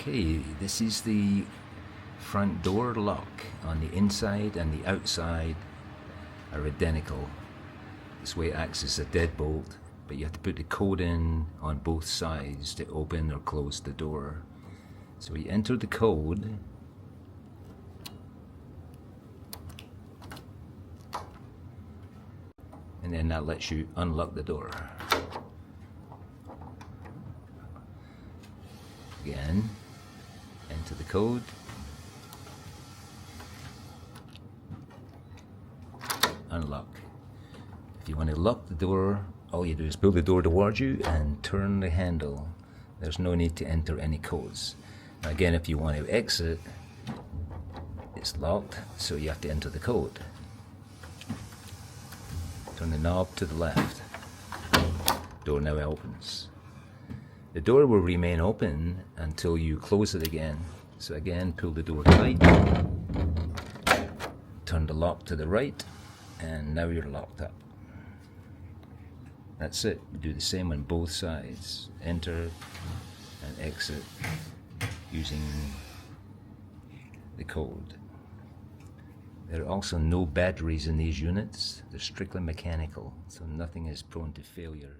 Okay, this is the front door lock. On the inside and the outside are identical. This way it acts as a deadbolt, but you have to put the code in on both sides to open or close the door. So you enter the code, and then that lets you unlock the door. Again, enter the code, unlock. If you want to lock the door, all you do is pull the door towards you and turn the handle. There's no need to enter any codes. Now again, if you want to exit, it's locked, so you have to enter the code. Turn the knob to the left. Door now opens. The door will remain open until you close it again. So again, pull the door tight, turn the lock to the right, and now you're locked up. That's it. Do the same on both sides. Enter and exit using the code. There are also no batteries in these units. They're strictly mechanical, so nothing is prone to failure.